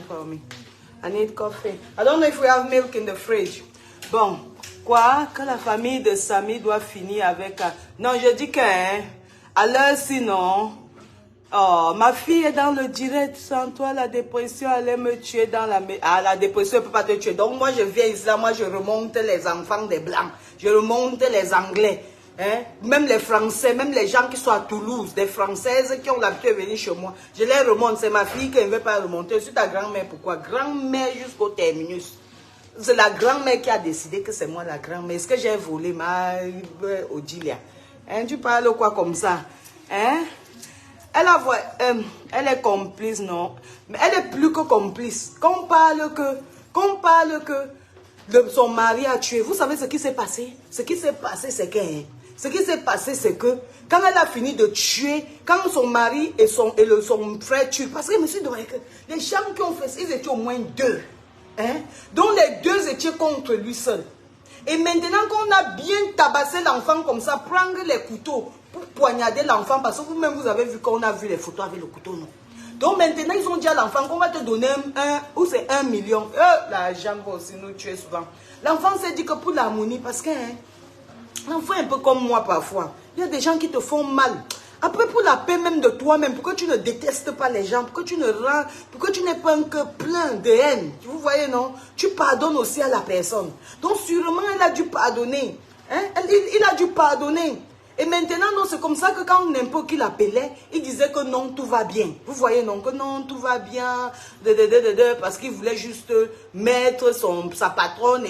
for me. I need coffee. I don't know if we have milk in the fridge. Bon, quoi? Que la famille de Samy doit finir avec... Non, je dis que... Hein, à l'heure, sinon... Oh, ma fille est dans le direct. Sans toi, la dépression allait me tuer dans la... Ah, la dépression ne peut pas te tuer. Donc, moi, je viens ici, là, moi, je remonte les enfants des Blancs. Je remonte les Anglais. Hein? Même les Français, même les gens qui sont à Toulouse, des Françaises qui ont l'habitude de venir chez moi. Je les remonte. C'est ma fille qui ne veut pas remonter. Je suis ta grand-mère. Pourquoi? Grand-mère jusqu'au terminus. C'est la grand-mère qui a décidé que c'est moi la grand-mère. Est-ce que j'ai volé ma Odilia? Hein? Tu parles quoi comme ça? Hein? Elle est complice, non? Mais elle est plus que complice. Qu'on parle que son mari a tué. Vous savez ce qui s'est passé? Ce qui s'est passé, c'est que... Ce qui s'est passé, c'est que quand elle a fini de tuer, quand son mari et son frère tuent, parce que je me suis dit que les gens qui ont fait ça, ils étaient au moins deux. Hein? Donc les deux étaient contre lui seul. Et maintenant qu'on a bien tabassé l'enfant comme ça, prendre les couteaux pour poignarder l'enfant, parce que vous-même vous avez vu qu'on a vu les photos avec le couteau, non? Donc maintenant ils ont dit à l'enfant qu'on va te donner ou c'est 1 million. L'argent va aussi nous tuer souvent. L'enfant s'est dit que pour l'harmonie, parce que l'enfant est un peu comme moi parfois. Il y a des gens qui te font mal. Après, pour la paix même de toi-même, pourquoi tu ne détestes pas les gens, pourquoi tu n'es pas un cœur plein de haine, vous voyez, non? Tu pardonnes aussi à la personne. Donc, sûrement, elle a dû pardonner. Hein? Il a dû pardonner. Et maintenant, non, c'est comme ça que quand n'importe qui l'appelait, il disait que non, tout va bien. Vous voyez, non, que non, tout va bien, parce qu'il voulait juste mettre sa patronne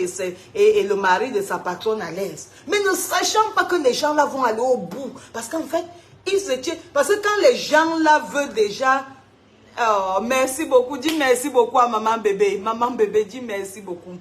et le mari de sa patronne à l'aise. Mais ne sachant pas que les gens là vont aller au bout. Parce qu'en fait, parce que quand les gens là veulent déjà... Oh, merci beaucoup, dis merci beaucoup à maman bébé. Maman bébé, dis merci beaucoup.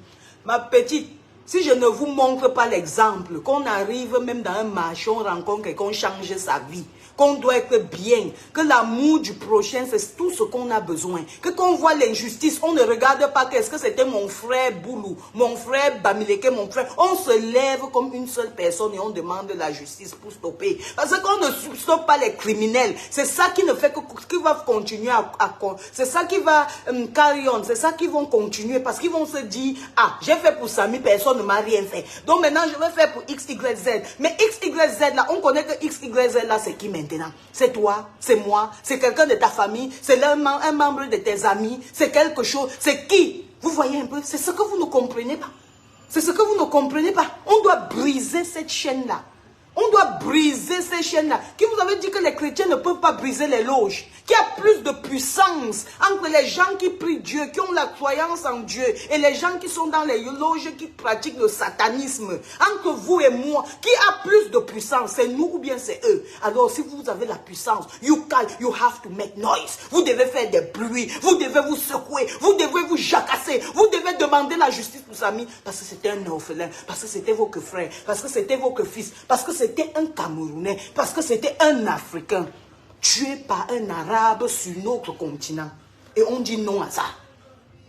Ma petite, si je ne vous montre pas l'exemple, qu'on arrive même dans un marché, on rencontre quelqu'un, qu'on change sa vie, qu'on doit être bien, que l'amour du prochain, c'est tout ce qu'on a besoin. Que quand on voit l'injustice, on ne regarde pas qu'est-ce que c'était mon frère Boulou, mon frère Bamileke, mon frère. On se lève comme une seule personne et on demande la justice pour stopper. Parce qu'on ne stoppe pas les criminels. C'est ça qui ne fait que qui va continuer c'est ça qui va carry on, c'est ça qui vont continuer parce qu'ils vont se dire, ah, j'ai fait pour Samy, personne ne m'a rien fait. Donc maintenant, je vais faire pour X, Y, Z. Mais X, Y, Z là, on connaît que X, Y, Z là, c'est qui maintenant? C'est toi, c'est moi, c'est quelqu'un de ta famille, c'est un membre de tes amis, c'est quelque chose, c'est qui? Vous voyez un peu, c'est ce que vous ne comprenez pas. C'est ce que vous ne comprenez pas. On doit briser cette chaîne-là. On doit briser ces chaînes-là. Qui vous avait dit que les chrétiens ne peuvent pas briser les loges? Qui a plus de puissance entre les gens qui prient Dieu, qui ont la croyance en Dieu, et les gens qui sont dans les loges qui pratiquent le satanisme? Entre vous et moi, qui a plus de puissance? C'est nous ou bien c'est eux? Alors si vous avez la puissance, you have to make noise. Vous devez faire des bruits, vous devez vous secouer, vous devez vous jacasser, vous devez demander la justice pour Samy, parce que c'était un orphelin, parce que c'était vos frères, parce que c'était vos fils, parce que c'était un Camerounais, parce que c'était un Africain, tué par un Arabe sur notre continent. Et on dit non à ça.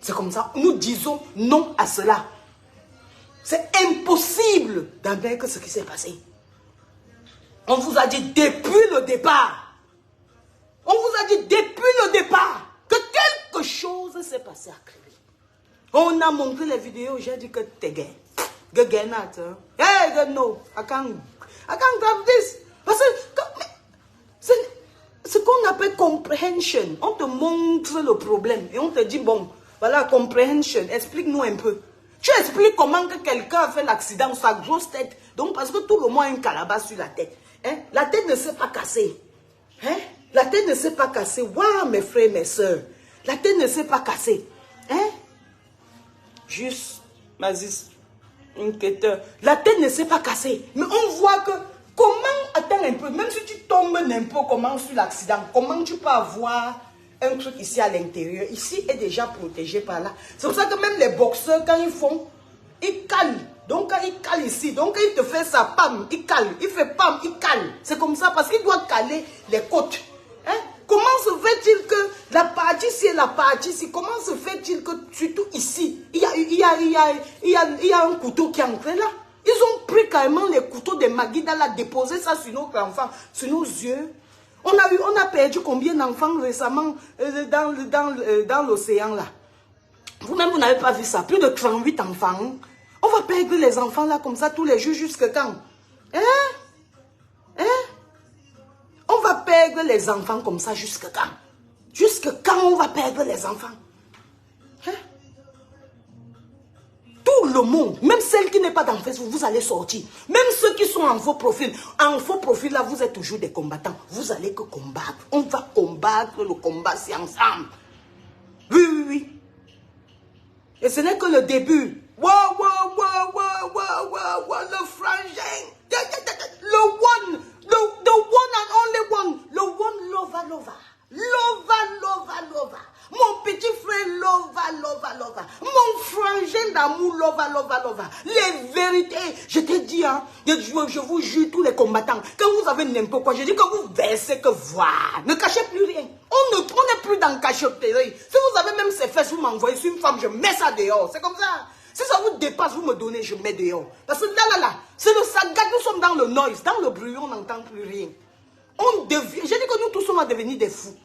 C'est comme ça. Nous disons non à cela. C'est impossible d'admettre ce qui s'est passé. On vous a dit depuis le départ. On vous a dit depuis le départ que quelque chose s'est passé à Crédit. On a montré les vidéos, j'ai dit que t'es gay. Gay not. Hey, no, I can't grab this. Parce que c'est ce qu'on appelle comprehension. On te montre le problème et on te dit, bon, voilà, comprehension, explique-nous un peu. Tu expliques comment que quelqu'un a fait l'accident, sa grosse tête. Donc, parce que tout le monde a une calabasse sur la tête. Hein? La tête ne s'est pas cassée. Hein? La tête ne s'est pas cassée. Waouh, mes frères, mes soeurs. La tête ne s'est pas cassée. Hein? Juste, Mazis, inquiéteur. La tête ne s'est pas cassée. Mais on voit que, comment, attends un peu, même si tu tombes n'importe comment sur l'accident, comment tu peux avoir un truc ici à l'intérieur? Ici est déjà protégé par là. C'est pour ça que même les boxeurs, quand ils font, ils calent. Donc, quand ils calent ici, donc quand il te fait sa pam, il cale. Il fait pam, il cale. C'est comme ça parce qu'il doit caler les côtes. Hein? Comment se fait-il que la partie ici et la partie ici, comment se fait-il que, surtout ici, il y a un couteau qui est entré là? Ils ont pris carrément les couteaux de Magida là, déposé ça sur notre enfant, sur nos yeux. On a perdu combien d'enfants récemment dans l'océan là? Vous-même, vous n'avez pas vu ça. Plus de 38 enfants. On va perdre les enfants là comme ça tous les jours jusqu'à quand? On va perdre les enfants comme ça jusqu'à quand? Jusqu'à quand on va perdre les enfants? Tout le monde, même celle qui n'est pas dans Facebook, vous allez sortir. Même ceux qui sont en faux profil. En faux profil, là, vous êtes toujours des combattants. Vous allez que combattre. On va combattre, le combat, c'est ensemble. Oui, oui, oui. Et ce n'est que le début. Wow, wow, wow, wow, wow, wow, wow, le frangin. Le one, the one and only one. Le one lova, lova. Lova, lova, lova. Mon petit frère lova, lova, lova. Mon frangin d'amour lova, lova, lova. Les vérités, je te dis, hein, je vous jure, tous les combattants, quand vous avez n'importe quoi, je dis que vous versez, que voilà. Ne cachez plus rien. On n'est plus dans cachotterie. Si vous avez même ces fesses, vous m'envoyez sur une femme, je mets ça dehors. C'est comme ça. Si ça vous dépasse, vous me donnez, je mets dehors. Parce que là, c'est le saga, nous sommes dans le noise, dans le bruit, on n'entend plus rien. On devient, j'ai dit que nous tous, on va devenir des fous.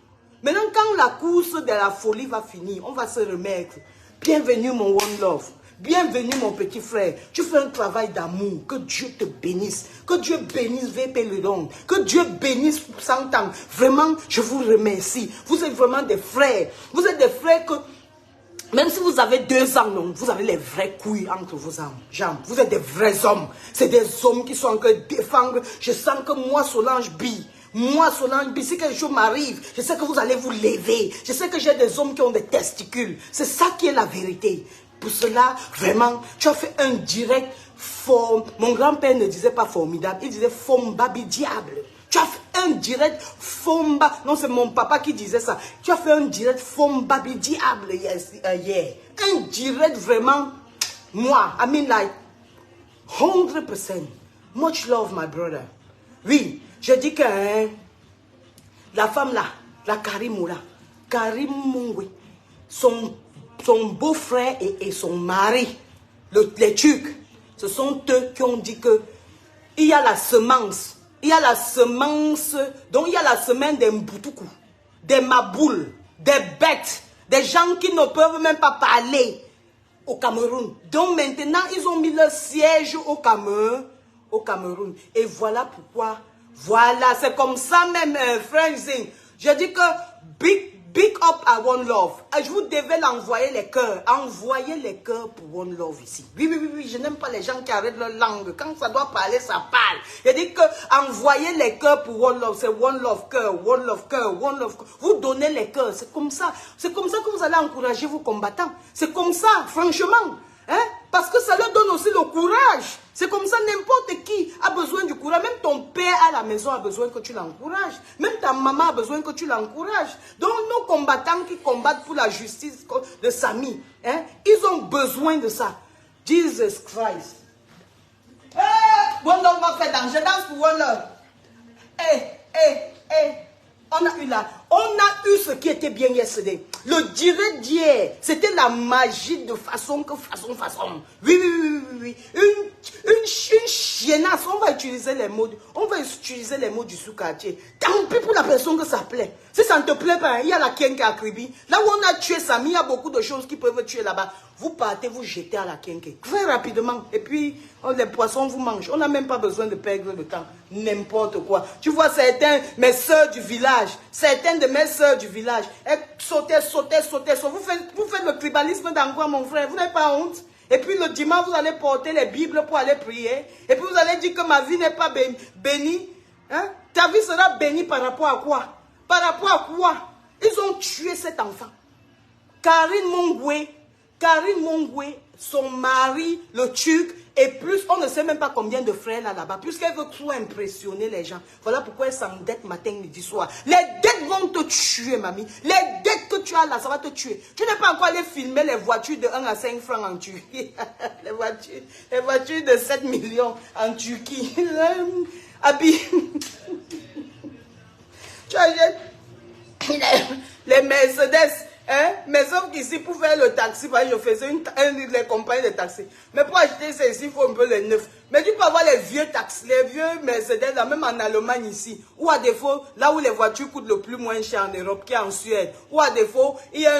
Maintenant, quand la course de la folie va finir, on va se remettre. Bienvenue, mon One Love. Bienvenue, mon petit frère. Tu fais un travail d'amour. Que Dieu te bénisse. Que Dieu bénisse VP Le Don. Que Dieu bénisse 100 ans. Vraiment, je vous remercie. Vous êtes vraiment des frères. Vous êtes des frères que... Même si vous avez 2 ans, non, vous avez les vraies couilles entre vos jambes. Vous êtes des vrais hommes. C'est des hommes qui sont en train de défendre. Je sens que moi, Solange Bi, si quelque chose m'arrive, je sais que vous allez vous lever. Je sais que j'ai des hommes qui ont des testicules. C'est ça qui est la vérité. Pour cela, vraiment, tu as fait un direct forme. Mon grand-père ne disait pas formidable, il disait forme-babi diable. Tu as fait un direct Fomba. Non, c'est mon papa qui disait ça. Tu as fait un direct Fombabi diable hier. Un direct vraiment. Moi, I mean like 100%. Much love, my brother. Oui, je dis que hein, la femme là, la Karim Mungwe, son beau-frère et son mari, les Turcs, ce sont eux qui ont dit que il y a la semence. Il y a la semence, donc il y a la semaine des Mboutoukou, des Maboules, des bêtes, des gens qui ne peuvent même pas parler au Cameroun. Donc maintenant, ils ont mis leur siège au Cameroun. Et voilà pourquoi, voilà, c'est comme ça même, frère Zing. Je dis que big up à One Love. Je vous devais l'envoyer les cœurs. Envoyez les cœurs pour One Love ici. Oui, je n'aime pas les gens qui arrêtent leur langue. Quand ça doit parler, ça parle. Je dis que envoyez les cœurs pour One Love. C'est One Love cœur, One Love cœur, One Love cœur. Vous donnez les cœurs. C'est comme ça. C'est comme ça que vous allez encourager vos combattants. C'est comme ça, franchement. Hein? Parce que ça leur donne aussi le courage. C'est comme ça, n'importe qui a besoin du courage. Même ton père à la maison a besoin que tu l'encourages. Même ta maman a besoin que tu l'encourages. Donc nos combattants qui combattent pour la justice de Samy, hein, ils ont besoin de ça. Jesus Christ. One Love m'a fait danser. Je danse pour One Love. On a eu ce qui était bien yesterday. Le direct d'hier, c'était la magie de façon. Oui. Une chiennasse. On va utiliser les mots du sous-quartier. Tant pis pour la personne que ça plaît. Si ça ne te plaît pas, il y a la Kenke à Kribi. Là où on a tué Samy, il y a beaucoup de choses qui peuvent tuer là-bas. Vous partez, vous jetez à la Kenke. Très rapidement. Et puis, les poissons vous mangent. On n'a même pas besoin de perdre le temps. N'importe quoi. Tu vois mes soeurs du village. Certaines de mes soeurs du village. Elles sautaient. Vous faites le tribalisme dans quoi, mon frère? Vous n'avez pas honte? Et puis le dimanche, vous allez porter les Bibles pour aller prier. Et puis vous allez dire que ma vie n'est pas bénie. Hein? Ta vie sera bénie par rapport à quoi? Par rapport à quoi? Ils ont tué cet enfant. Karine Mongwe, son mari, le Turc, et plus, on ne sait même pas combien de frères là-bas, puisqu'elle veut trop impressionner les gens. Voilà pourquoi elle s'endette matin, midi, soir. Les dettes vont te tuer, mamie. Les dettes que tu as là, ça va te tuer. Tu n'es pas encore allé filmer les voitures de 1 à 5 francs en Turquie. les voitures de 7 millions en Turquie. Abi. Tu as les Mercedes. Hein? Mais sauf qu'ici, pour faire le taxi, je faisais les compagnies de taxi. Mais pour acheter ça ici, il faut un peu les neufs. Mais tu peux avoir les vieux taxis, les vieux Mercedes, là, même en Allemagne ici. Ou à défaut, là où les voitures coûtent le plus moins cher en Europe, qui est en Suède. Ou à défaut, il y a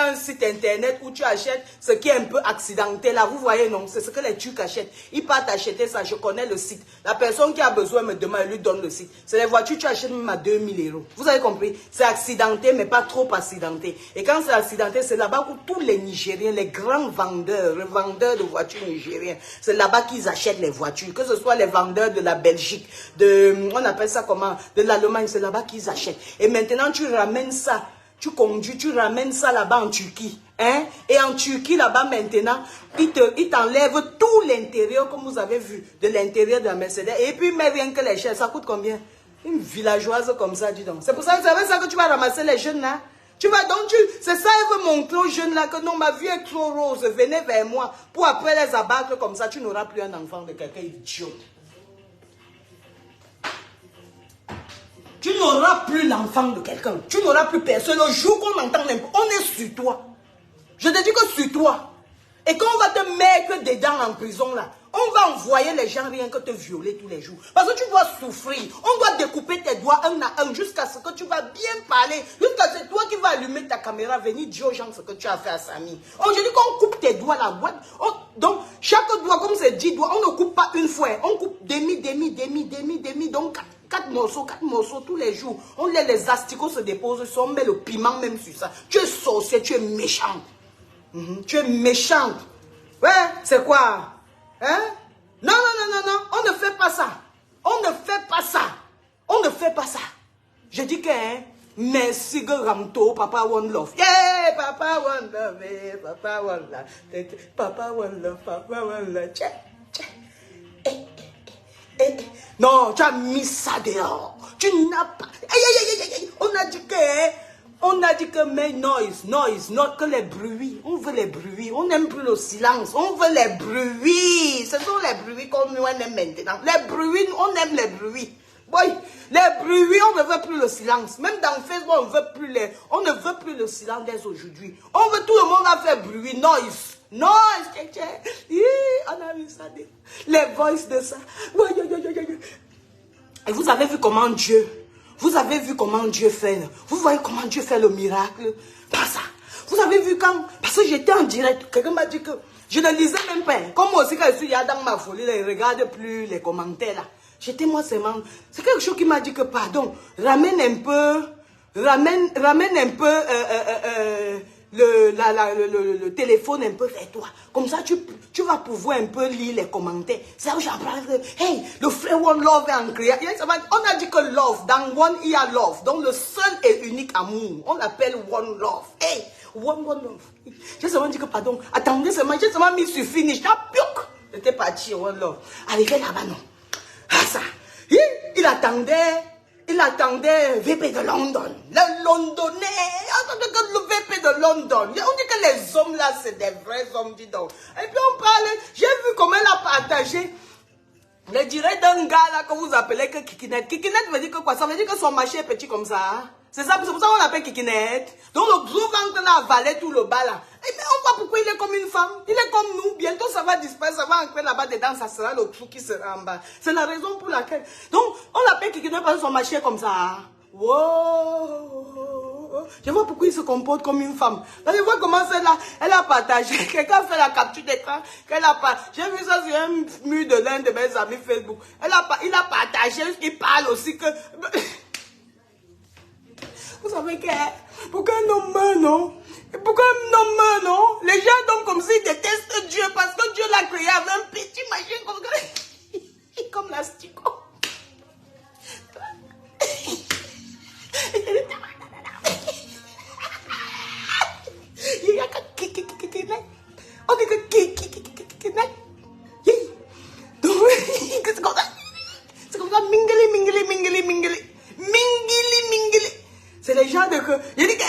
un site internet où tu achètes ce qui est un peu accidenté. Là, vous voyez, non, c'est ce que les Turcs achètent. Ils partent acheter ça, je connais le site. La personne qui a besoin me demande, elle lui donne le site. C'est les voitures que tu achètes même à 2000 €. Vous avez compris? C'est accidenté, mais pas trop accidenté. Et quand c'est accidenté, c'est là-bas où tous les Nigériens, les grands vendeurs, les vendeurs de voitures nigériens, c'est là-bas qu'ils achètent les voitures. Que ce soit les vendeurs de la Belgique, on appelle ça comment? De l'Allemagne, c'est là-bas qu'ils achètent. Et maintenant, tu ramènes ça, tu conduis, tu ramènes ça là-bas en Turquie. Hein? Et en Turquie, là-bas, maintenant, ils t'enlèvent tout l'intérieur, comme vous avez vu, de l'intérieur de la Mercedes. Et puis, mais rien que les chaînes, ça coûte combien? Une villageoise comme ça, dis donc. C'est pour ça, c'est avec ça que tu vas ramasser les jeunes là. Tu vas donc, c'est ça, elle veut montrer aux jeunes là que non, ma vie est trop rose, venez vers moi. Pour après les abattre comme ça, tu n'auras plus un enfant de quelqu'un idiot. Tu n'auras plus l'enfant de quelqu'un. Tu n'auras plus personne. Le jour qu'on entend n'importe, on est sur toi. Je te dis que sur toi. Et quand on va te mettre dedans en prison là, on va envoyer les gens rien que te violer tous les jours. Parce que tu dois souffrir. On doit découper tes doigts un à un jusqu'à ce que tu vas bien parler. Jusqu'à ce que c'est toi qui vas allumer ta caméra, venir dire aux gens ce que tu as fait à Samy. Oh, je dis qu'on coupe tes doigts là. Donc, chaque doigt, comme c'est 10 doigts, on ne coupe pas une fois. On coupe demi. Donc, 4 morceaux tous les jours. On laisse les asticots se déposer, on met le piment même sur ça. Tu es sorcier, tu es méchante. Tu es méchante. Ouais, c'est quoi? Hein? Non, on ne fait pas ça. On ne fait pas ça. On ne fait pas ça. Je dis que, hein, merci Ramto, Papa One Love. Yeah, Papa One Love, yeah, Papa One Love. Papa One Love, Papa One Love. Non, tu as mis ça dehors. Tu n'as pas... On a dit que mais noise, que les bruits. On veut les bruits. On n'aime plus le silence. On veut les bruits. Ce sont les bruits qu'on aime maintenant. Les bruits, on aime les bruits. Oui, les bruits, on ne veut plus le silence. Même dans Facebook, on ne veut plus le silence dès aujourd'hui. On veut tout le monde à faire bruit, noise. On a vu ça, les voices de ça. Et vous avez vu comment Dieu fait. Vous voyez comment Dieu fait le miracle. Pas ça. Vous avez vu quand, parce que j'étais en direct, quelqu'un m'a dit que je ne lisais même pas. Comme moi aussi quand je suis là dans ma folie, je ne regarde plus les commentaires là. J'étais moi seulement. C'est quelque chose qui m'a dit que pardon, ramène un peu le téléphone un peu vers toi. Comme ça, tu vas pouvoir un peu lire les commentaires. C'est là où j'en parle. Hey, le frère One Love est en créa. On a dit que love, dans One, il y a love. Donc, le seul et unique amour, on l'appelle One Love. Hey, One Love. J'ai seulement dit que, pardon, attendez seulement, j'ai seulement mis sur finish. J'étais parti, One Love. Arrivé là-bas, non. Ah, ça. Il attendait VP de London. Le Londonais. Le VP de London. On dit que les hommes là, c'est des vrais hommes, dis donc. Et puis on parle. J'ai vu comment elle a partagé le direct d'un gars là que vous appelez que Kikinet. Kikinet veut dire que quoi? Ça veut dire que son marché est petit comme ça. Hein? C'est ça, c'est pour ça qu'on l'appelle Kikinet. Donc le gros ventre là avalait tout le bas là. Et bien on voit pourquoi il est comme une femme. Il est comme nous. Bientôt ça va disparaître, ça va entrer là-bas dedans, ça sera le trou qui sera en bas. C'est la raison pour laquelle. Donc on l'appelle Kikinet parce que son marché est comme ça. Hein? Wow. Je vois pourquoi il se comporte comme une femme. Là, je vois comment c'est là. Elle a partagé. Quelqu'un a fait la capture d'écran. J'ai vu ça sur un mur de l'un de mes amis Facebook. Il a partagé. Il parle aussi que... Vous savez que... Pourquoi un homme meurt, non? Pourquoi un homme meurt, non? Les gens donc comme s'ils détestent Dieu parce que Dieu l'a créé avec un petit machin comme l'asticot. On dit que c'est comme ça, mingili. C'est les gens de que. Je dis que.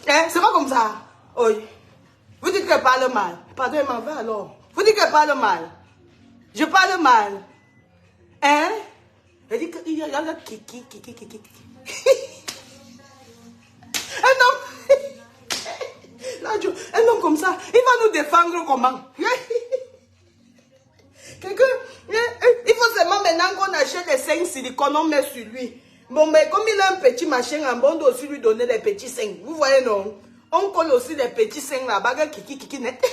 C'est pas comme ça. Oui. Vous dites qu'elle parle mal. Pardon, elle m'en va alors. Vous dites qu'elle parle mal. Je parle mal. Hein? Elle dit qu'il y a un homme. Un homme comme ça. Il va nous défendre comment? Quelqu'un, il faut seulement maintenant qu'on achète les seins silicone, on met sur lui. Bon, mais comme il a un petit machin en bon, on doit aussi lui donner des petits seins. Vous voyez, non? On colle aussi des petits seins là-bas, kiki net.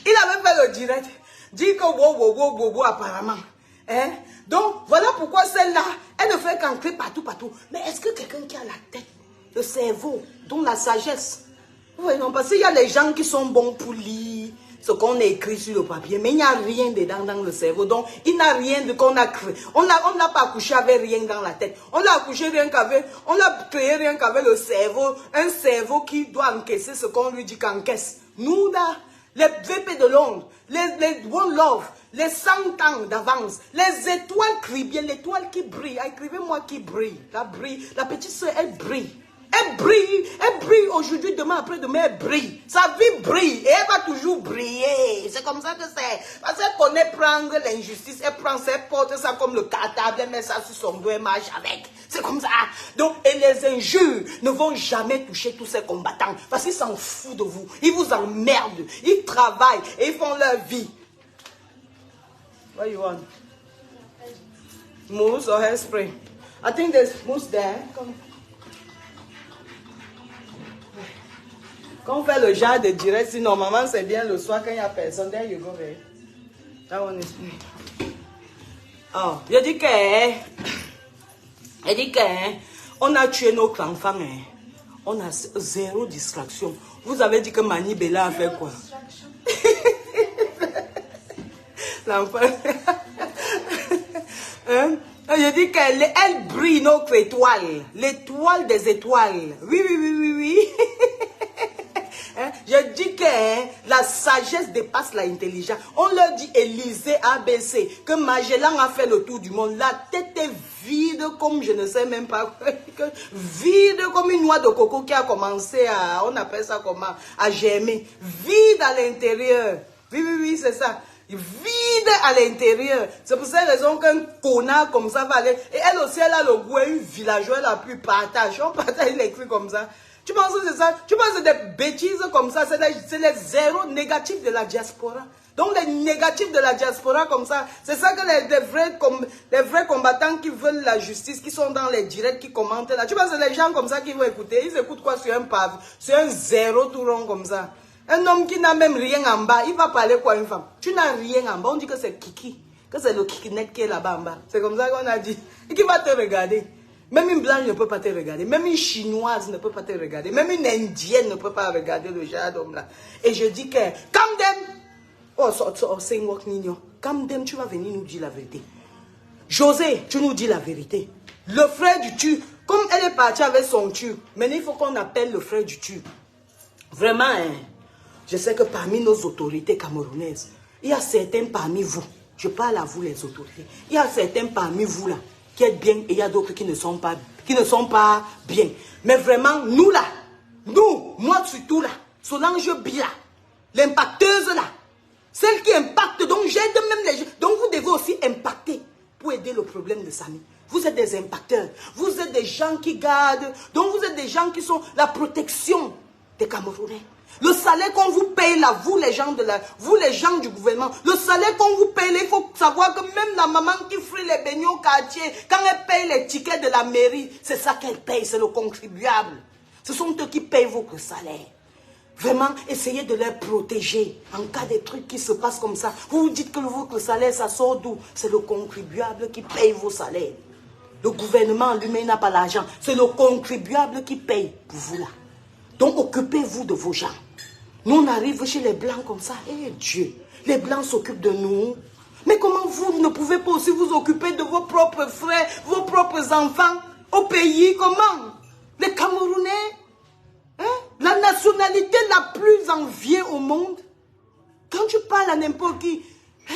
Il avait fait le direct. Dit que wow, apparemment. Hein? Donc, voilà pourquoi celle-là, elle ne fait qu'entrer partout. Mais est-ce que quelqu'un qui a la tête, le cerveau, dont la sagesse? Vous voyez, non? Parce qu'il y a des gens qui sont bons pour lire ce qu'on a écrit sur le papier, mais il n'y a rien dedans dans le cerveau. Donc, il n'a rien de qu'on a créé. On n'a pas accouché avec rien dans la tête. On l'a accouché rien qu'avec, on l'a créé rien qu'avec le cerveau. Un cerveau qui doit encaisser ce qu'on lui dit qu'encaisse. Nous, là, les VP de Londres, les One Love, les 100 ans d'avance, les étoiles crient bien, l'étoile qui brille. Écrivez-moi qui brille. La petite soeur, elle brille. Elle brille aujourd'hui, demain, après-demain, elle brille. Sa vie brille et elle va toujours briller. C'est comme ça que c'est. Parce qu'elle connaît prendre l'injustice, elle prend ses portes, ça comme le cartable, elle met ça sur son dos, elle marche avec. C'est comme ça. Donc, et les injures ne vont jamais toucher tous ces combattants. Parce qu'ils s'en foutent de vous. Ils vous emmerdent. Ils travaillent et ils font leur vie. What you want? Mousse or hairspray? I think there's mousse there. Come. Quand on fait le genre de direct, si normalement c'est bien le soir quand il n'y a personne, there you go, babe. That one is me. Oh, je dis que, on a tué nos enfants, on a zéro distraction. Vous avez dit que Mani Bella a fait quoi? L'enfant. Hein? Je dis qu'elle brille notre étoile, l'étoile des étoiles. Oui. Hein? Je dis que la sagesse dépasse l'intelligence. On leur dit Élysée ABC, que Magellan a fait le tour du monde. La tête est vide comme je ne sais même pas. Vide comme une noix de coco qui a commencé à, on appelle ça comment, à germer. Vide à l'intérieur. Oui, c'est ça. Vide à l'intérieur. C'est pour cette raison qu'un connard comme ça va aller. Et elle aussi, elle a le goût, une villageoise la plus partage. On partage les trucs comme ça. Tu penses que c'est ça? Tu penses que c'est des bêtises comme ça? C'est les zéros négatifs de la diaspora. Donc les négatifs de la diaspora comme ça, c'est ça que les vrais combattants qui veulent la justice, qui sont dans les directs, qui commentent là. Tu penses que les gens comme ça qui vont écouter, ils écoutent quoi sur un pave, sur un zéro tout rond comme ça? Un homme qui n'a même rien en bas, il va parler quoi une femme? Tu n'as rien en bas, on dit que c'est Kiki, que c'est le Kiki net qui est là-bas en bas. C'est comme ça qu'on a dit. Et qui va te regarder? Même une blanche ne peut pas te regarder. Même une chinoise ne peut pas te regarder. Même une indienne ne peut pas regarder le genre d'homme là. Et je dis que, come them. Come them, tu vas venir nous dire la vérité. José, tu nous dis la vérité. Le frère du Turc, comme elle est partie avec son Turc, maintenant il faut qu'on appelle le frère du Turc. Vraiment, hein, je sais que parmi nos autorités camerounaises, il y a certains parmi vous, je parle à vous les autorités, il y a certains parmi vous là, qui êtes bien et il y a d'autres qui ne sont pas bien. Mais vraiment, nous là, moi surtout là, Solange Bila, l'impacteuse là, celle qui impacte, donc j'aide même les gens. Donc vous devez aussi impacter pour aider le problème de Samy. Vous êtes des impacteurs, vous êtes des gens qui gardent, donc vous êtes des gens qui sont la protection des Camerounais. Le salaire qu'on vous paye là, vous les gens du gouvernement, le salaire qu'on vous paye là, il faut savoir que même la maman qui frit les beignets au quartier, quand elle paye les tickets de la mairie, c'est ça qu'elle paye, c'est le contribuable. Ce sont eux qui payent votre salaire. Vraiment, essayez de les protéger en cas de trucs qui se passent comme ça. Vous vous dites que votre salaire, ça sort d'où? C'est le contribuable qui paye vos salaires. Le gouvernement lui-même n'a pas l'argent. C'est le contribuable qui paye pour vous là. Donc occupez-vous de vos gens. Nous on arrive chez les Blancs comme ça. Eh Dieu, les Blancs s'occupent de nous. Mais comment vous ne pouvez pas aussi vous occuper de vos propres frères, vos propres enfants au pays? Comment? Les Camerounais, hein? La nationalité la plus enviée au monde. Quand tu parles à n'importe qui, hein?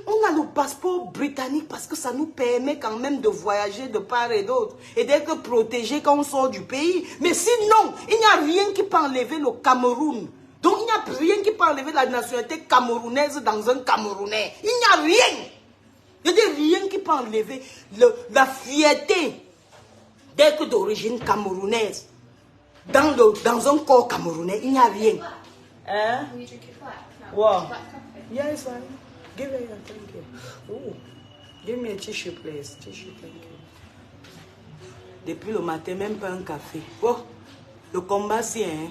On a le passeport britannique parce que ça nous permet quand même de voyager de part et d'autre et d'être protégés quand on sort du pays. Mais sinon, il n'y a rien qui peut enlever le Cameroun. Donc il n'y a rien qui peut enlever la nationalité camerounaise dans un Camerounais. Il n'y a rien. Il n'y a rien qui peut enlever la fierté d'être d'origine camerounaise dans un corps camerounais. Il n'y a rien. Eh? Will you drink it black? No. What? Black coffee? Yeah, it's fine. Give it here, thank you. Ooh. Give me a tissue, please. Tissue, thank you. Depuis le matin, même pas un café. Oh, le combat, c'est hein.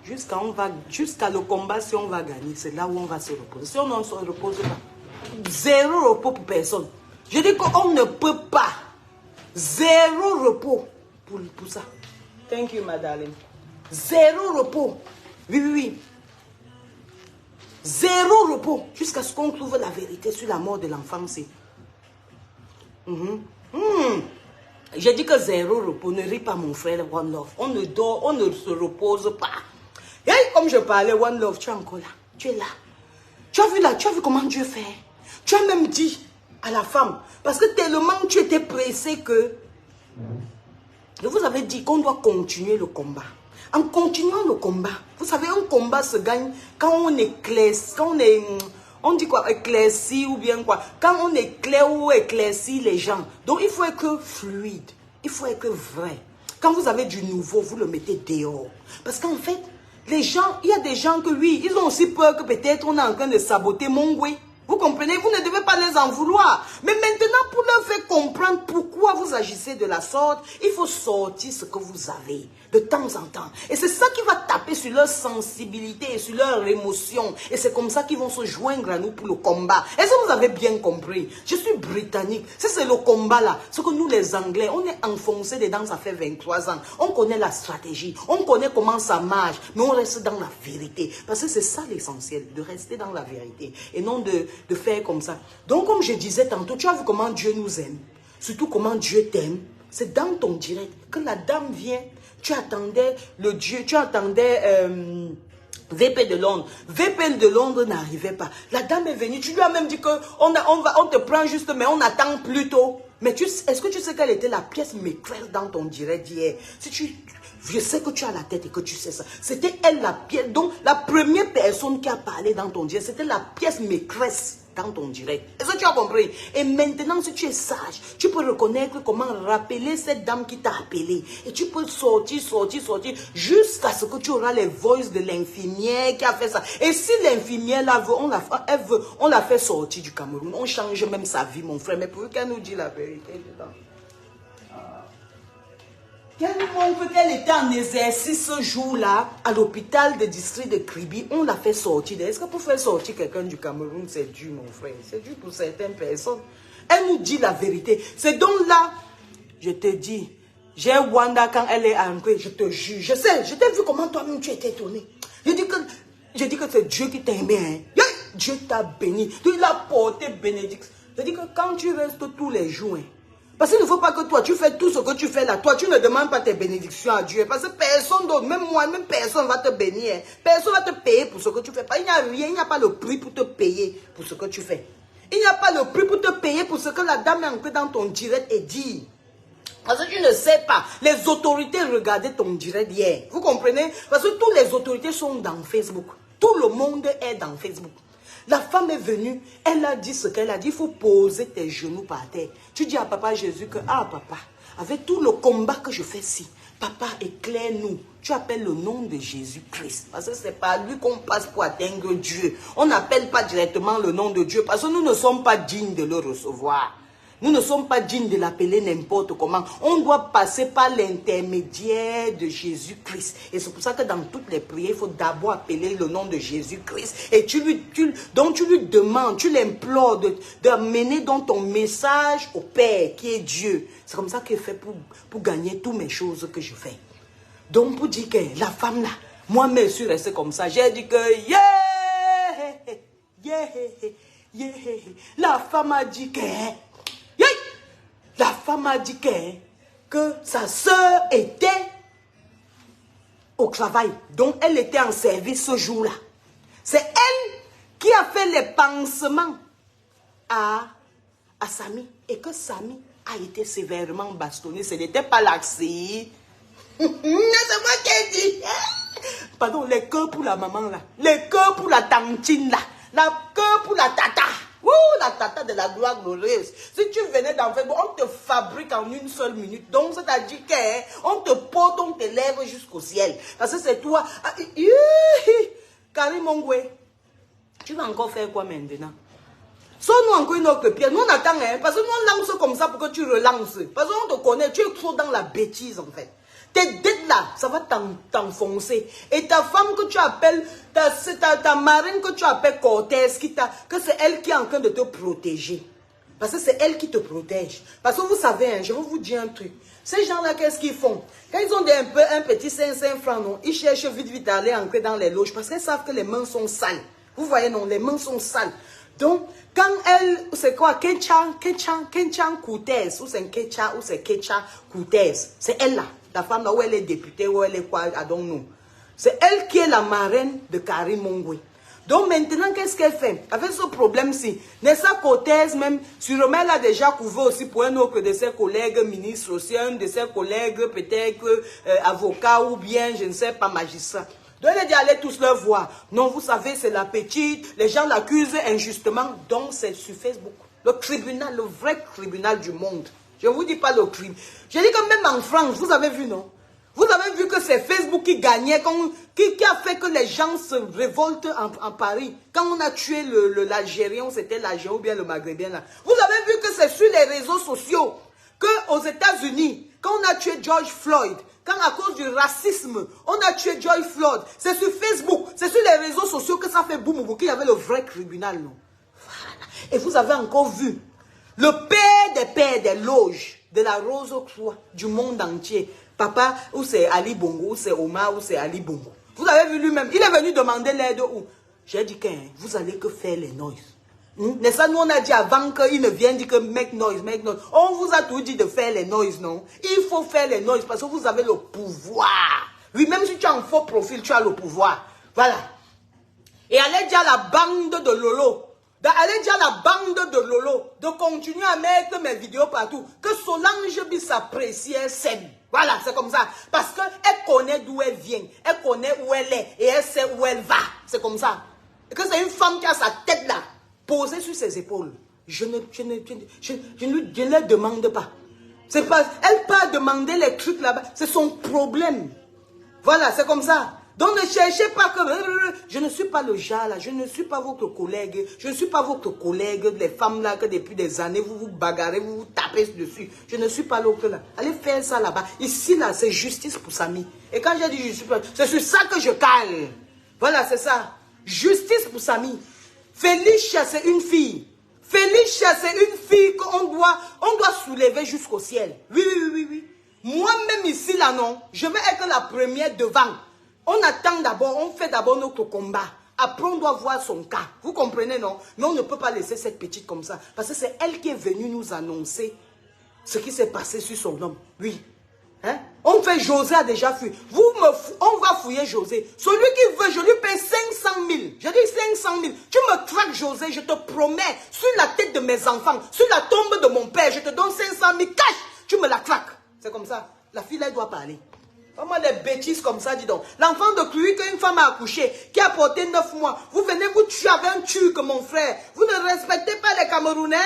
Jusqu'à le combat, si on va gagner, c'est là où on va se reposer. Si on ne se repose pas, zéro repos pour personne. Je dis qu'on ne peut pas. Zéro repos pour ça. Thank you, my darling. Zéro repos. Oui, oui, oui. Zéro repos jusqu'à ce qu'on trouve la vérité sur la mort de l'enfant. J'ai dit que zéro repos. Ne ris pas, mon frère One Love. On ne dort, on ne se repose pas. Et comme je parlais, One Love, tu es encore là. Tu es là. Tu as vu comment Dieu fait. Tu as même dit à la femme, parce que tellement tu étais pressé que je vous avais dit qu'on doit continuer le combat. En continuant le combat, vous savez, un combat se gagne quand on éclaircit, on dit quoi, éclaircit ou bien quoi, quand on éclaire ou éclaircit les gens. Donc il faut être fluide, il faut être vrai. Quand vous avez du nouveau, vous le mettez dehors. Parce qu'en fait, les gens, il y a des gens que oui, ils ont aussi peur que peut-être on est en train de saboter mon way. Vous comprenez? Vous ne devez pas les en vouloir. Mais maintenant, pour leur faire comprendre pourquoi vous agissez de la sorte, il faut sortir ce que vous avez de temps en temps. Et c'est ça qui va taper sur leur sensibilité et sur leur émotion. Et c'est comme ça qu'ils vont se joindre à nous pour le combat. Est-ce que vous avez bien compris? Je suis britannique. Si c'est le combat là, ce que nous les Anglais, on est enfoncés dedans, ça fait 23 ans. On connaît la stratégie. On connaît comment ça marche. Mais on reste dans la vérité. Parce que c'est ça l'essentiel, de rester dans la vérité. Et non de faire comme ça. Donc, comme je disais tantôt, tu as vu comment Dieu nous aime. Surtout comment Dieu t'aime. C'est dans ton direct. Que la dame vient, tu attendais le Dieu, tu attendais VP de Londres. VP de Londres n'arrivait pas. La dame est venue, tu lui as même dit que on te prend juste, mais on attend plus tôt. Mais est-ce que tu sais quelle était la pièce maîtresse dans ton direct d'hier? Je sais que tu as la tête et que tu sais ça. C'était elle la pièce. Donc, la première personne qui a parlé dans ton direct, c'était la pièce maîtresse dans ton direct. Est-ce que tu as compris? Et maintenant, si tu es sage, tu peux reconnaître comment rappeler cette dame qui t'a appelé. Et tu peux sortir, jusqu'à ce que tu auras les voices de l'infirmière qui a fait ça. Et si l'infirmière là veut, on la fait sortir du Cameroun. On change même sa vie, mon frère. Mais pour qu'elle nous dise la vérité dedans. Qu'elle nous montre qu'elle était en exercice ce jour-là à l'hôpital de district de Kribi. On l'a fait sortir. Est-ce que pour faire sortir quelqu'un du Cameroun, c'est dur, mon frère? C'est dur pour certaines personnes. Elle nous dit la vérité. C'est donc là, je te dis, j'ai Wanda quand elle est entrée, je te jure. Je sais, je t'ai vu comment toi-même tu étais étonné. Je dis que c'est Dieu qui t'a aimé. Hein. Dieu t'a béni. Il a porté bénédiction. Je dis que quand tu restes tous les jours, hein, parce qu'il ne faut pas que toi, tu fais tout ce que tu fais là. Toi, tu ne demandes pas tes bénédictions à Dieu. Parce que personne d'autre, même moi, même personne ne va te bénir. Personne ne va te payer pour ce que tu fais. Il n'y a rien, il n'y a pas le prix pour te payer pour ce que tu fais. Il n'y a pas le prix pour te payer pour ce que la dame est entrée dans ton direct et dit. Parce que tu ne sais pas. Les autorités regardaient ton direct hier. Vous comprenez? Parce que toutes les autorités sont dans Facebook. Tout le monde est dans Facebook. La femme est venue, elle a dit ce qu'elle a dit, il faut poser tes genoux par terre. Tu dis à papa Jésus que, ah papa, avec tout le combat que je fais ici, papa éclaire-nous. Tu appelles le nom de Jésus-Christ. Parce que c'est par lui qu'on passe pour atteindre Dieu. On n'appelle pas directement le nom de Dieu parce que nous ne sommes pas dignes de le recevoir. Nous ne sommes pas dignes de l'appeler n'importe comment. On doit passer par l'intermédiaire de Jésus-Christ. Et c'est pour ça que dans toutes les prières, il faut d'abord appeler le nom de Jésus-Christ. Et tu lui demandes, tu l'implores d'amener dans ton message au Père qui est Dieu. C'est comme ça qu'il fait pour gagner toutes mes choses que je fais. Donc pour dire que la femme là, moi-même je suis resté comme ça. J'ai dit que la femme a dit que... La femme a dit que sa soeur était au travail. Donc, elle était en service ce jour-là. C'est elle qui a fait les pansements à Samy. Et que Samy a été sévèrement bastonné. Ce n'était pas l'accès. C'est moi qui ai dit. Pardon, les cœurs pour la maman là. Les cœurs pour la tantine là. Les cœurs pour la tata. Ouh, la tata de la gloire glorieuse. Si tu venais d'en faire, on te fabrique en une seule minute. Donc, c'est-à-dire qu'on te porte, on te lève jusqu'au ciel. Parce que c'est toi. Karim Ongwe, tu vas encore faire quoi maintenant? Sonne-nous encore une autre pierre. Nous on attend, hein, parce que nous on lance comme ça pour que tu relances. Parce qu'on te connaît, tu es trop dans la bêtise en fait. Tes dettes là, ça va t'enfoncer. Et ta femme que tu appelles, ta marraine que tu appelles Cortez, que c'est elle qui est en train de te protéger. Parce que c'est elle qui te protège. Parce que vous savez, hein, je vais vous dire un truc. Ces gens-là, qu'est-ce qu'ils font? Quand ils ont un petit 5 francs, non, ils cherchent vite à aller entrer dans les loges parce qu'ils savent que les mains sont sales. Vous voyez, non, les mains sont sales. Donc, quand elle, c'est quoi, Kenchan Koutez, ou c'est Kecha, ou c'est Kecha Koutez, c'est elle là, la femme là où elle est députée, où elle est quoi, I don't know. C'est elle qui est la marraine de Karim Ongwe. Donc maintenant, qu'est-ce qu'elle fait? Avec ce problème-ci, Nessa Cortez même, sûrement elle a déjà couvert aussi pour un autre de ses collègues ministres, aussi un de ses collègues peut-être avocat ou bien, je ne sais pas, magistrat. Donc elle a dit, allez tous leur voir. Non, vous savez, c'est la petite, les gens l'accusent injustement, donc c'est sur Facebook. Le tribunal, le vrai tribunal du monde. Je ne vous dis pas le crime. Je dis que même en France, vous avez vu, non? Vous avez vu que c'est Facebook qui gagnait, qui a fait que les gens se révoltent en Paris. Quand on a tué l'Algérien, c'était l'Algérien ou bien le Maghrébien là. Vous avez vu que c'est sur les réseaux sociaux qu'aux États-Unis, quand on a tué George Floyd, quand à cause du racisme, on a tué George Floyd, c'est sur Facebook, c'est sur les réseaux sociaux que ça fait boum boum, qu'il y avait le vrai tribunal. Non? Voilà. Et vous avez encore vu le père des loges de la Rose-Croix du monde entier. Papa, ou c'est Ali Bongo, ou c'est Omar, ou c'est Ali Bongo. Vous avez vu lui-même, il est venu demander l'aide où? J'ai dit que vous allez que faire les noises. N'est-ce pas, nous on a dit avant qu'il ne vienne dire que make noise, make noise. On vous a tout dit de faire les noises, non? Il faut faire les noises parce que vous avez le pouvoir. Oui, même si tu as un faux profil, tu as le pouvoir. Voilà. Et allez dire à la bande de Lolo. Allez dire à la bande de Lolo de continuer à mettre mes vidéos partout. Que Solange Bis s'apprécie, elle s'aime. Voilà, c'est comme ça. Parce qu'elle connaît d'où elle vient. Elle connaît où elle est. Et elle sait où elle va. C'est comme ça. Et que c'est une femme qui a sa tête là, posée sur ses épaules. Je ne le demande pas. C'est pas. Elle peut demander les trucs là-bas. C'est son problème. Voilà, c'est comme ça. Donc ne cherchez pas que... Je ne suis pas le genre là, je ne suis pas votre collègue, je ne suis pas votre collègue, les femmes là que depuis des années vous vous bagarrez, vous vous tapez dessus. Je ne suis pas l'autre là. Allez faire ça là-bas. Ici là, c'est justice pour Samy. Et quand j'ai dit justice, c'est sur ça que je cale. Voilà, c'est ça. Justice pour Samy. Felicia, c'est une fille. Felicia, c'est une fille qu'on doit soulever jusqu'au ciel. Oui, oui, oui, oui. Moi-même ici là, non, je vais être la première devant. On attend d'abord, on fait d'abord notre combat. Après, on doit voir son cas. Vous comprenez, non? Mais on ne peut pas laisser cette petite comme ça. Parce que c'est elle qui est venue nous annoncer ce qui s'est passé sur son homme. Oui. Hein? On fait José a déjà fui. On va fouiller José. Celui qui veut, je lui paye 500 000. Je dis 500 000. Tu me traques José, je te promets, sur la tête de mes enfants, sur la tombe de mon père, je te donne 500 000 cash. Tu me la traques. C'est comme ça. La fille, elle doit parler. Comment les bêtises comme ça, dis donc. L'enfant de Cluy qu'une femme a accouché, qui a porté 9 mois. Vous venez vous tuer avec un turc, mon frère. Vous ne respectez pas les Camerounais.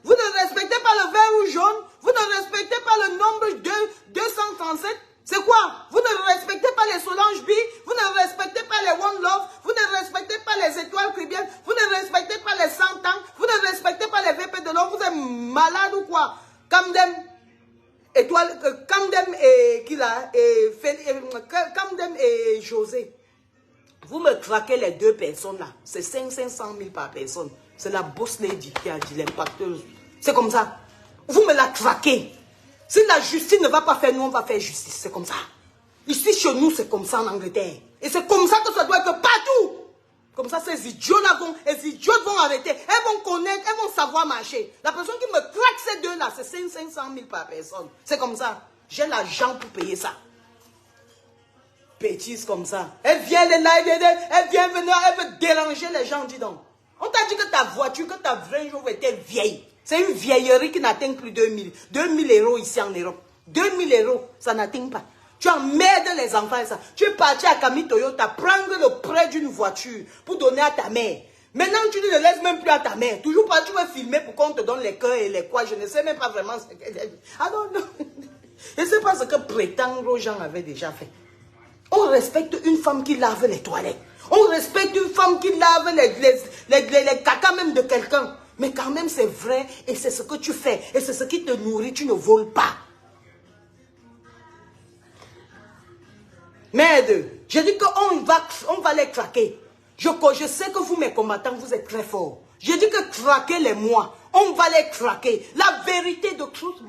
Vous ne respectez pas le vert ou jaune. Vous ne respectez pas le nombre de 237. C'est quoi? Vous ne respectez pas les Solange B. Vous ne respectez pas les One Love. Vous ne respectez pas les étoiles caribéennes. Vous ne respectez pas les 100 ans. Vous ne respectez pas les VP de l'or. Vous êtes malade ou quoi? Kamdem. Étoile, Kamdem et Kila, Kamdem et José. Vous me traquez les deux personnes là. C'est 500 000 par personne. C'est la boss lady qui a dit l'impacteuse. C'est comme ça. Vous me la traquez. Si la justice ne va pas faire, nous on va faire justice. C'est comme ça. Ici chez nous, c'est comme ça en Angleterre. Et c'est comme ça que ça doit être partout. Comme ça, ces idiots-là vont arrêter. Elles vont connaître, elles vont savoir marcher. La personne qui me traque ces deux-là, c'est 500 000 par personne. C'est comme ça. J'ai l'argent pour payer ça. Bêtise comme ça. Elle vient les live, elle vient venir, elle veut déranger les gens, dis donc. On t'a dit que ta voiture, que ta vraie jour était vieille. C'est une vieillerie qui n'atteint plus 2000. 2000 € ici en Europe. 2000 €, ça n'atteint pas. Tu emmerdes les enfants, ça. Tu es parti à Camille Toyota prendre le prêt d'une voiture pour donner à ta mère. Maintenant, tu ne le laisses même plus à ta mère. Toujours pas, tu veux filmer pour qu'on te donne les cœurs et les quoi. Je ne sais même pas vraiment ce qu'elle a dit. Ah non, non. Je ne sais pas ce que prétendre aux gens avaient déjà fait. On respecte une femme qui lave les toilettes. On respecte une femme qui lave les caca même de quelqu'un. Mais quand même, c'est vrai et c'est ce que tu fais. Et c'est ce qui te nourrit, tu ne voles pas. Merde, je dis qu'on va les traquer. Je sais que vous, mes combattants, vous êtes très forts. Je dis que traquez-les-moi. On va les traquer. La vérité de truth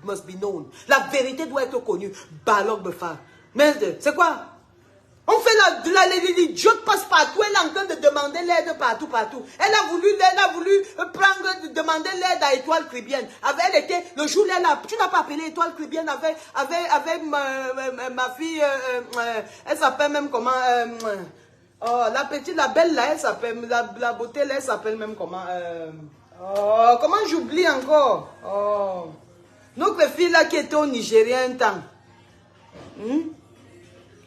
must be known. La vérité doit être connue. Balog Befar. Merde, c'est quoi? On fait l'idiote passe partout. Elle est en train de demander l'aide partout. Elle a voulu prendre, demander l'aide à Étoile Caribbeenne. Elle était, le jour là, tu n'as pas appelé Étoile Caribbeenne avec ma fille, elle s'appelle même comment, oh, la petite, la belle là, elle s'appelle, la beauté là, elle s'appelle même comment, oh, comment j'oublie encore, oh, notre fille là qui était au Nigeria un temps,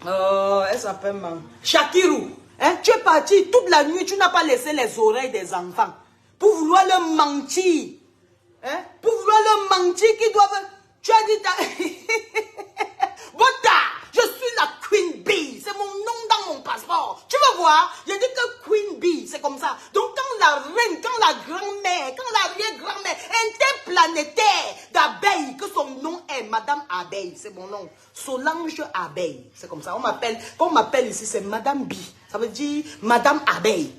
oh, elle s'appelle Shakirou. Hein? Tu es parti toute la nuit, tu n'as pas laissé les oreilles des enfants. Pour vouloir leur mentir. Hein? Pour vouloir leur mentir qu'ils doivent... Tu as dit... Bota, je suis la Queen Bee. C'est mon nom dans mon passeport. Tu vas voir, j'ai dit que Queen Bee, c'est comme ça. Donc quand la reine, quand la grand-mère, quand l'arrière-grand-mère interplanétaire d'abeille, que son nom est Madame Abeille, c'est mon nom. Solange Abeille, c'est comme ça. On m'appelle ici, c'est Madame B. Ça veut dire Madame Abeille.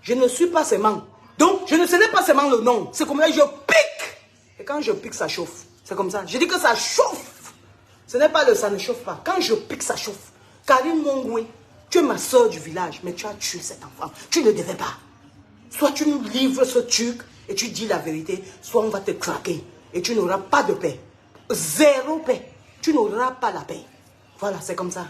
Je ne suis pas seulement. Donc, je ne sais pas seulement le nom. C'est comme ça, je pique. Et quand je pique, ça chauffe. C'est comme ça. Je dis que ça chauffe. Ce n'est pas le ça ne chauffe pas. Quand je pique, ça chauffe. Karine Mongwe, tu es ma soeur du village, mais tu as tué cet enfant. Tu ne devais pas. Soit tu nous livres ce truc et tu dis la vérité, soit on va te craquer et tu n'auras pas de paix. Zéro paix. Tu n'auras pas la paix. Voilà, c'est comme ça.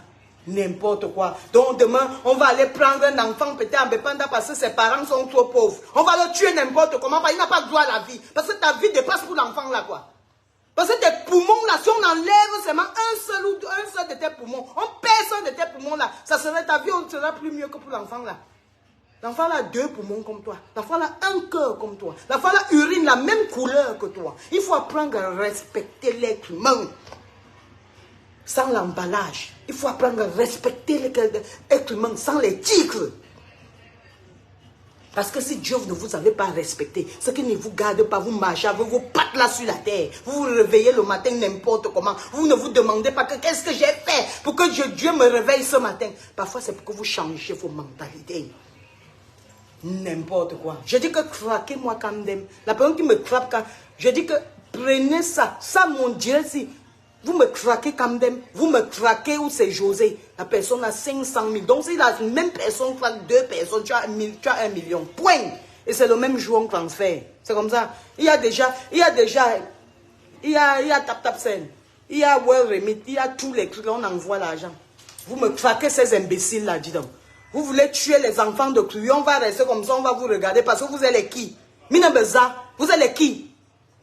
N'importe quoi. Donc demain, on va aller prendre un enfant peut-être en Bepanda parce que ses parents sont trop pauvres. On va le tuer n'importe comment parce qu'il n'a pas droit à la vie. Parce que ta vie dépasse pour l'enfant là quoi. Parce que tes poumons là, si on enlève seulement un seul de tes poumons, on pèse un de tes poumons là, ça serait ta vie sera plus mieux que pour l'enfant là. L'enfant a 2 poumons comme toi. L'enfant a un cœur comme toi. L'enfant a urine la même couleur que toi. Il faut apprendre à respecter l'être humain. Sans l'emballage. Il faut apprendre à respecter l'être humain sans les tigres. Parce que si Dieu ne vous avait pas respecté, ce qui ne vous garde pas, vous marchez avec vos pattes là sur la terre. Vous vous réveillez le matin n'importe comment. Vous ne vous demandez pas qu'est-ce que j'ai fait pour que Dieu me réveille ce matin. Parfois c'est pour que vous changez vos mentalités. N'importe quoi. Je dis que craquez-moi quand même. La personne qui me craque quand... Je dis que prenez ça. Ça mon Dieu si... Vous me craquez quand même, vous me craquez ou c'est José. La personne a 500 000. Donc si la même personne craque 2 personnes, tu as 1 million. Point. Et c'est le même jour en transfert. C'est comme ça. Il y a TapTapSend. Il y a Well Remit. Il y a tous les trucs. On envoie l'argent. Vous me craquez ces imbéciles là, dis donc. Vous voulez tuer les enfants de Cru. On va rester comme ça, on va vous regarder parce que vous êtes les qui? Mina Beza, vous êtes les qui?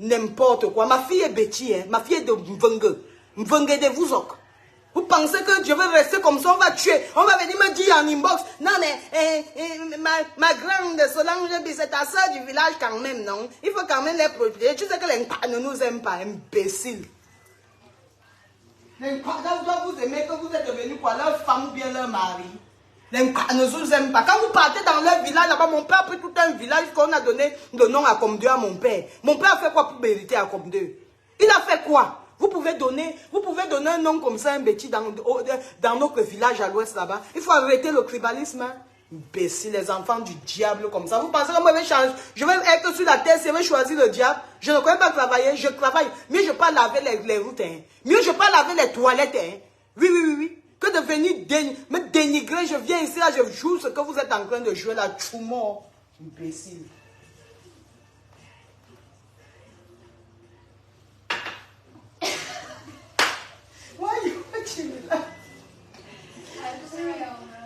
N'importe quoi. Ma fille est Betty, hein. Ma fille est de Mvenge. Mvenge de vous autres. Vous pensez que je vais rester comme ça, on va tuer. On va venir me dire en inbox. Non mais, ma grande Solange, c'est ta soeur du village quand même, non? Il faut quand même les protéger. Tu sais que les ne nous aiment pas, imbéciles. Les Nkwana doivent vous aimer que vous êtes devenus quoi? Leur femme ou bien leur mari. Les Nkwana ne vous aiment pas. Quand vous partez dans leur village, là-bas, mon père a pris tout un village qu'on a donné le nom à Comme 2 à mon père. Mon père a fait quoi pour mériter à Comme 2? Il a fait quoi? Vous pouvez donner un nom comme ça, un bêtis dans notre village à l'ouest là-bas. Il faut arrêter le tribalisme. Hein? Imbécile, les enfants du diable comme ça. Vous pensez que moi je vais être sur la terre, si je vais choisir le diable. Je ne connais pas travailler, je travaille. Mieux je ne pas laver les routes. Hein? Mieux je ne pas laver les toilettes. Hein? Oui. Que de venir me dénigrer. Je viens ici, là, je joue ce que vous êtes en train de jouer là. Tchoumo. Imbécile.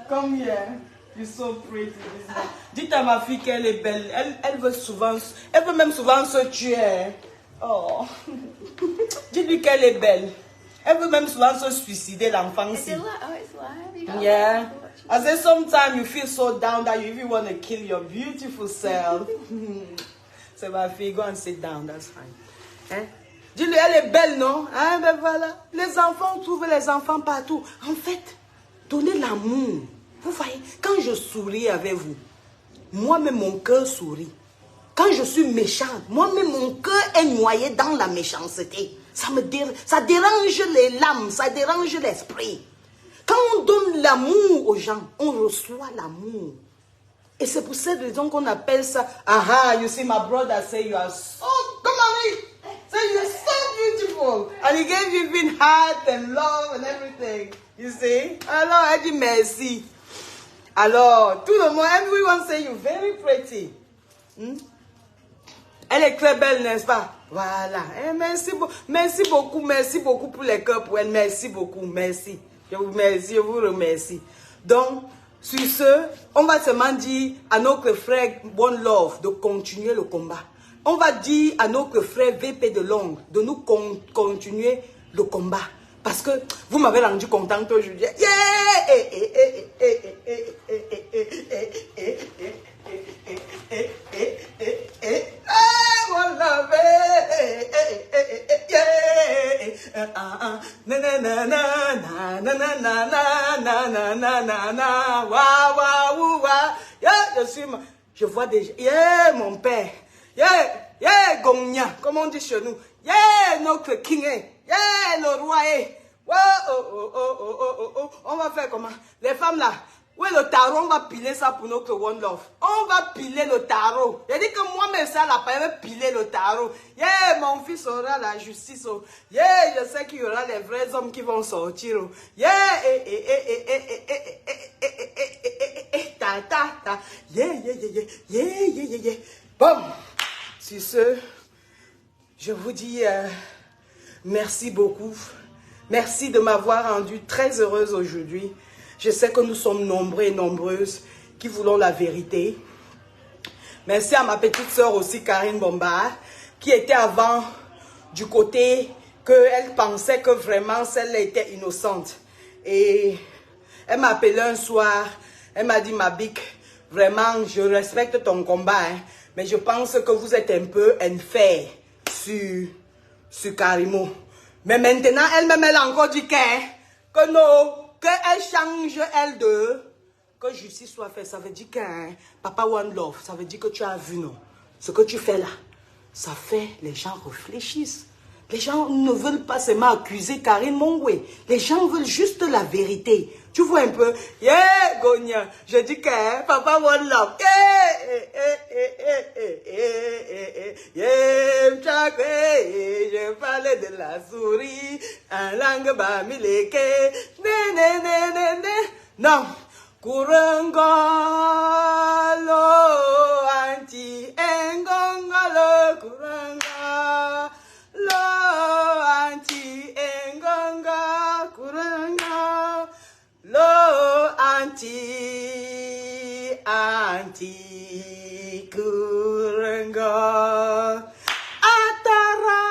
Come here. You're so pretty. Dites à ma fille qu'elle est belle. Elle veut même souvent se tuer. Oh. Dis-lui qu'elle est belle. Elle veut même souvent se suicider, l'enfant-ci. Yeah. I said sometimes you feel so down that you even want to kill your beautiful self. C'est ma fille, go and sit down, that's fine. Hein? Dis-lui, elle est belle, non? Hein, ben voilà. Les enfants, on trouve les enfants partout. En fait, Donnez l'amour. Vous voyez, quand je souris avec vous, moi-même mon cœur sourit. Quand je suis méchante, moi-même mon cœur est noyé dans la méchanceté. Ça dérange les lames, ça dérange l'esprit. Quand on donne l'amour aux gens, on reçoit l'amour. Et c'est pour cette raison qu'on appelle ça, you see my brother say you are so, come on, say you are so beautiful. And he gave you even heart and love and everything. You see? Alors, elle dit merci. Alors, tout le monde, everyone say you very pretty. Elle est très belle, n'est-ce pas? Voilà. Merci beaucoup pour les cœurs pour elle. Merci beaucoup, merci. Je vous remercie. Donc, sur ce, on va seulement dire à notre frère One Love de continuer le combat. On va dire à notre frère VP de Longue de nous continuer le combat. Parce que vous m'avez rendu contente aujourd'hui. Je vois déjà, mon père, Gogna, comme on dit chez nous, notre king, le roi, on va faire comment? Les femmes là, oui, le tarot, on va piler ça pour notre One Love. On va piler le tarot. J'ai dit que moi-même, ça, là, je vais piler le tarot. Mon fils aura la justice. Je sais qu'il y aura les vrais hommes qui vont sortir. Bon, sur ce, je vous dis merci beaucoup. Merci de m'avoir rendu très heureuse aujourd'hui. Je sais que nous sommes nombreux et nombreuses qui voulons la vérité. Merci à ma petite sœur aussi, Karine Bombard, qui était avant du côté qu'elle pensait que vraiment celle-là était innocente. Et elle m'a appelé un soir, elle m'a dit, ma bique, vraiment, je respecte ton combat, hein, mais je pense que vous êtes un peu unfair sur Karimo. Mais maintenant, elle-même, elle a encore dit que non, qu'elle change, elle, que justice soit faite. Ça veut dire que Papa One Love, ça veut dire que tu as vu, non? Ce que tu fais là, ça fait, les gens réfléchissent. Les gens ne veulent pas seulement accuser Karine Mongwe. Les gens veulent juste la vérité. Tu vois un peu? Gogna, je dis que Papa One Love. Je parlais de la souris, en langue bamileke. Non. Kurangalo anti engongalo kuranga. Lo anti engonga kuranga. Lo anti kuranga. Atara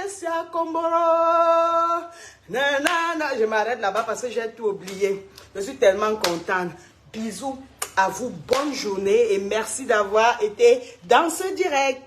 esia komboro. Non, je m'arrête là-bas parce que j'ai tout oublié. Je suis tellement contente. Bisous à vous, bonne journée et merci d'avoir été dans ce direct.